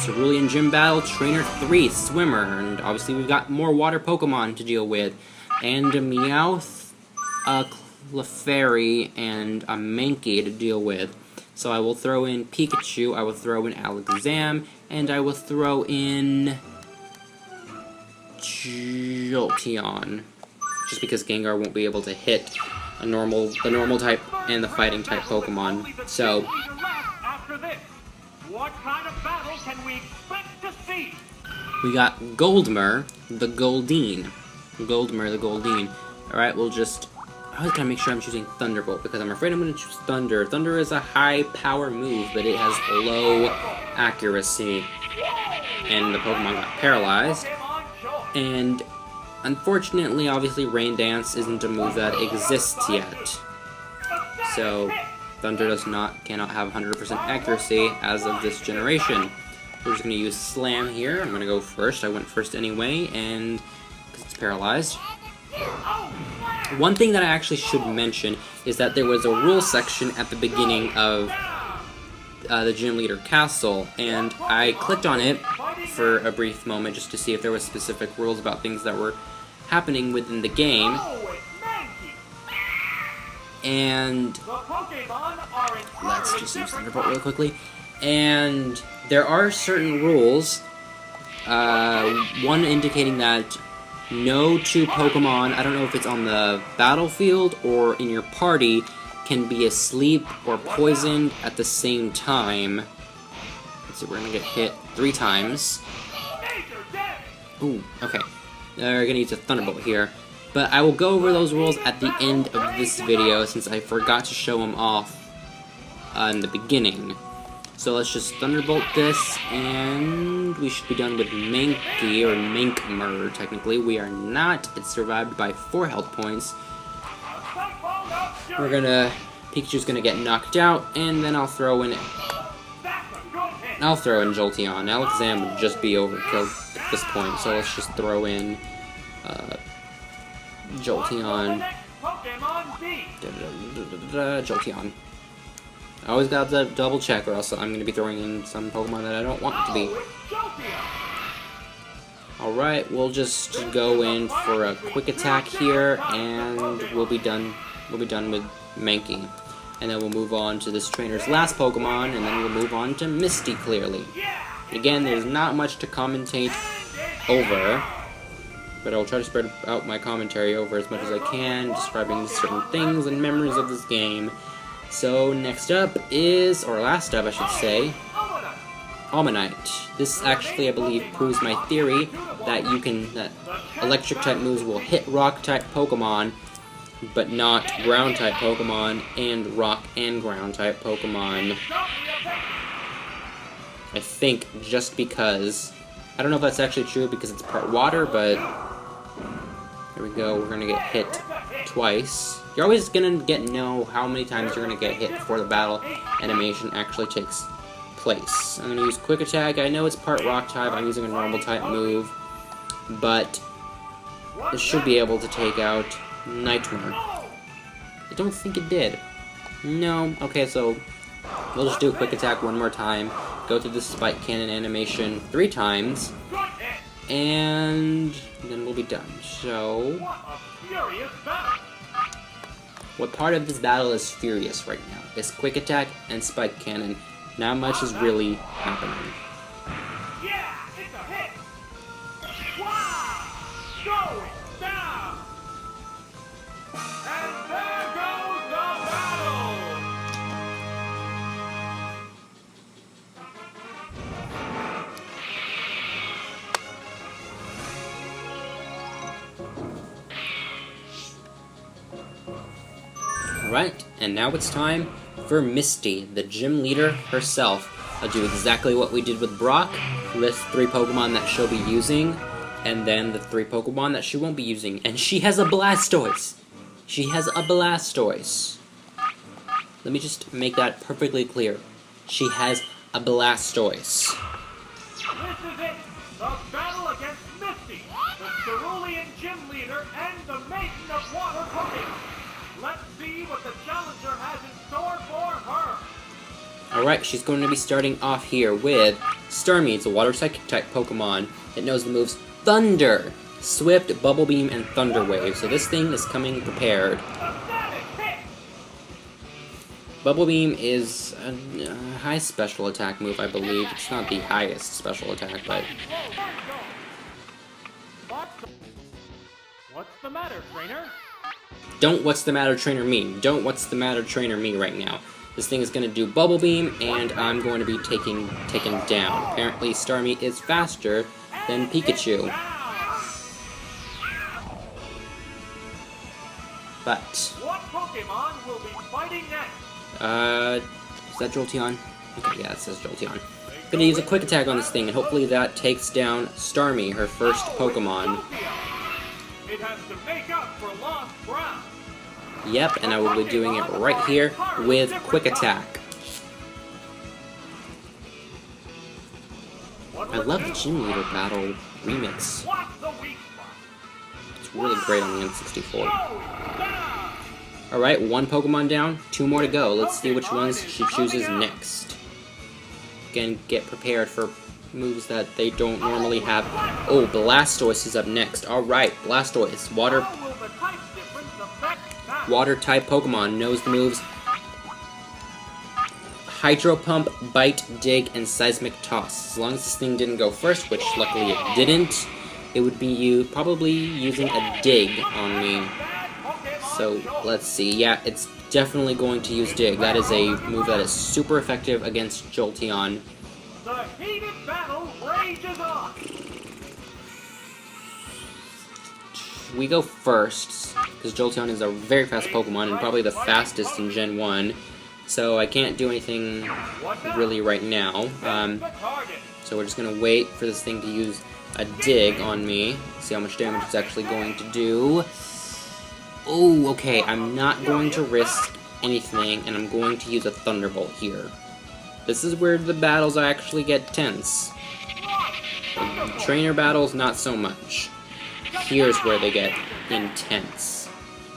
Cerulean Gym Battle, Trainer 3, Swimmer, and obviously we've got more water Pokemon to deal with, and a Meowth, a Clefairy, and a Mankey to deal with. So I will throw in Pikachu, I will throw in Alakazam, and I will throw in Jolteon, just because Gengar won't be able to hit the normal type and the fighting type Pokemon. So, what kind of battle can we expect to see? We got Goldmer, the Goldeen. Alright, we'll just... I always gotta make sure I'm choosing Thunderbolt, because I'm afraid I'm gonna choose Thunder. Thunder is a high power move, but it has low accuracy. And the Pokemon got paralyzed. And unfortunately, obviously, Rain Dance isn't a move that exists yet. So, Thunder cannot have 100% accuracy as of this generation. We're just gonna use Slam here. I'm gonna go first. I went first anyway, and because it's paralyzed. One thing that I actually should mention is that there was a rule section at the beginning of the Gym Leader Castle, and I clicked on it for a brief moment just to see if there was specific rules about things that were happening within the game. And let's just use Thunderbolt really quickly. And there are certain rules, one indicating that no two Pokemon, I don't know if it's on the battlefield or in your party, can be asleep or poisoned at the same time. Let's see, we're gonna get hit 3 times. Ooh, okay. We're gonna use a Thunderbolt here. But I will go over those rules at the end of this video, since I forgot to show them off in the beginning. So let's just Thunderbolt this, and we should be done with Mankey, or Mankmer, technically. We are not. It survived by 4 health points. Pikachu's gonna get knocked out, and then I'll throw in Jolteon. Alakazam would just be overkill at this point, so let's just throw in Jolteon. Jolteon. I always got to double check, or else I'm going to be throwing in some Pokemon that I don't want to be. Alright, we'll just go in for a quick attack here, and we'll be done with Mankey. And then we'll move on to this trainer's last Pokemon, and then we'll move on to Misty, clearly. Again, there's not much to commentate over, but I'll try to spread out my commentary over as much as I can, describing certain things and memories of this game. So next up is, or last up I should say, Almanite. This actually, I believe, proves my theory that that electric type moves will hit rock type Pokemon, but not ground type Pokemon, and rock and ground type Pokemon. I think just because, I don't know if that's actually true because it's part water, but here we go, we're gonna get hit twice. You're always gonna know how many times you're gonna get hit before the battle animation actually takes place. I'm gonna use Quick Attack. I know it's part rock type, I'm using a normal type move, but it should be able to take out Nightmare. I don't think it did. No. Okay, so we'll just do a Quick Attack one more time, go through the Spike Cannon animation 3 times, and then we'll be done. So, what part of this battle is furious right now? It's Quick Attack and Spike Cannon. Not much is really happening. Yeah, it's a hit. Wow! Going down. And there goes the battle. Alright, and now it's time for Misty, the gym leader herself. I'll do exactly what we did with Brock, list 3 Pokemon that she'll be using, and then the 3 Pokemon that she won't be using. And she has a Blastoise! She has a Blastoise. Let me just make that perfectly clear. She has a Blastoise. This is it! The battle against Misty, the Cerulean Gym Leader and the Maiden of Water Cooking. Let's see what the challenger has in store for her. Alright, she's going to be starting off here with Starmie. It's a Water Psychic type Pokemon. It knows the moves Thunder, Swift, Bubble Beam, and Thunder Wave. So this thing is coming prepared. Bubble Beam is a high special attack move, I believe. It's not the highest special attack, but... What's the matter, trainer? Don't what's the matter trainer me. Don't what's the matter trainer me right now. This thing is going to do Bubble Beam, and I'm going to be taken down. Apparently, Starmie is faster than Pikachu. But... What Pokemon will be fighting next? Is that Jolteon? Okay, yeah, it says Jolteon. Gonna use a quick attack on this thing, and hopefully that takes down Starmie, her first Pokemon. It has to make up for lost ground. Yep, and I will be doing it right here with quick attack. I love the Gym Leader Battle remix. It's really great on the N64. Alright, one Pokemon down, 2 more to go. Let's see which ones she chooses next. Again, get prepared for moves that they don't normally have. Oh, Blastoise is up next. Alright, Blastoise, Water type Pokemon, knows the moves Hydro Pump, Bite, Dig, and Seismic Toss. As long as this thing didn't go first, which luckily it didn't, it would be probably using a Dig on me. So, let's see. Yeah, it's definitely going to use Dig. That is a move that is super effective against Jolteon. The heated battle rages on. We go first, because Jolteon is a very fast Pokemon, and probably the fastest in Gen 1. So I can't do anything really right now. So we're just going to wait for this thing to use a Dig on me. See how much damage it's actually going to do. Oh, okay, I'm not going to risk anything, and I'm going to use a Thunderbolt here. This is where the battles actually get tense. The trainer battles, not so much. Here's where they get intense.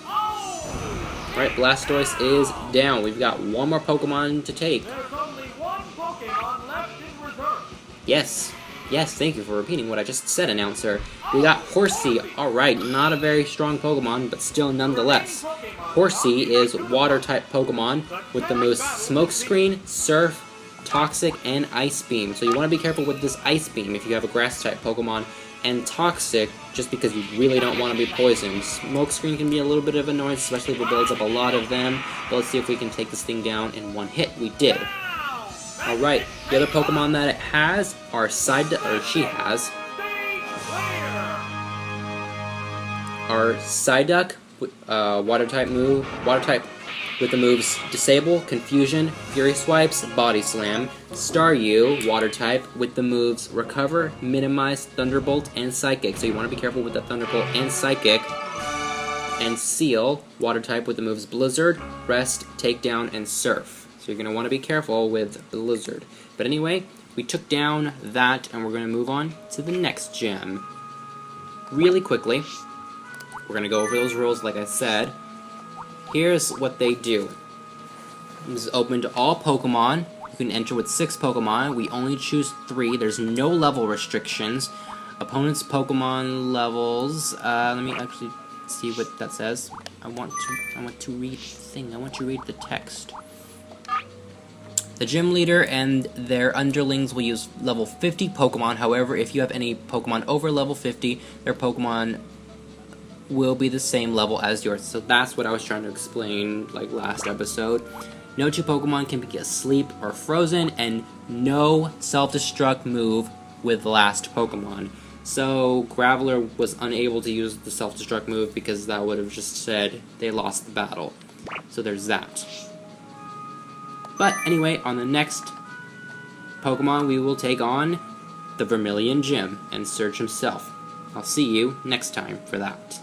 Alright, Blastoise is down. We've got one more Pokemon to take. There's only one Pokemon left in reserve. Yes. Yes, thank you for repeating what I just said, announcer. We got Horsea. Alright, not a very strong Pokemon, but still nonetheless. Horsea is Water-type Pokemon with the moves Smokescreen, Surf, Toxic, and Ice Beam. So you want to be careful with this Ice Beam if you have a Grass-type Pokemon. And Toxic, just because you really don't want to be poisoned. Smokescreen can be a little bit of annoyance, especially if it builds up a lot of them. But let's see if we can take this thing down in one hit. We did. Alright, the other Pokemon that it has are Psyduck, Water type with the moves Disable, Confusion, Fury Swipes, Body Slam. Staryu, Water type with the moves Recover, Minimize, Thunderbolt, and Psychic. So you want to be careful with the Thunderbolt and Psychic. And Seal, Water type with the moves Blizzard, Rest, Takedown, and Surf. So you're going to want to be careful with Blizzard. But anyway, we took down that, and we're going to move on to the next gym. Really quickly, we're going to go over those rules like I said. Here's what they do. This is open to all Pokemon. You can enter with 6 Pokemon. We only choose 3. There's no level restrictions. Opponents' Pokemon levels. Let me actually see what that says. I want to read the thing. I want to read the text. The gym leader and their underlings will use level 50 Pokemon. However, if you have any Pokemon over level 50, their Pokemon will be the same level as yours. So that's what I was trying to explain like last episode. No 2 Pokemon can be asleep or frozen, and no self-destruct move with the last Pokemon. So Graveler was unable to use the self-destruct move because that would have just said they lost the battle. So there's that. But anyway, on the next Pokemon, we will take on the Vermilion Gym and Surge himself. I'll see you next time for that.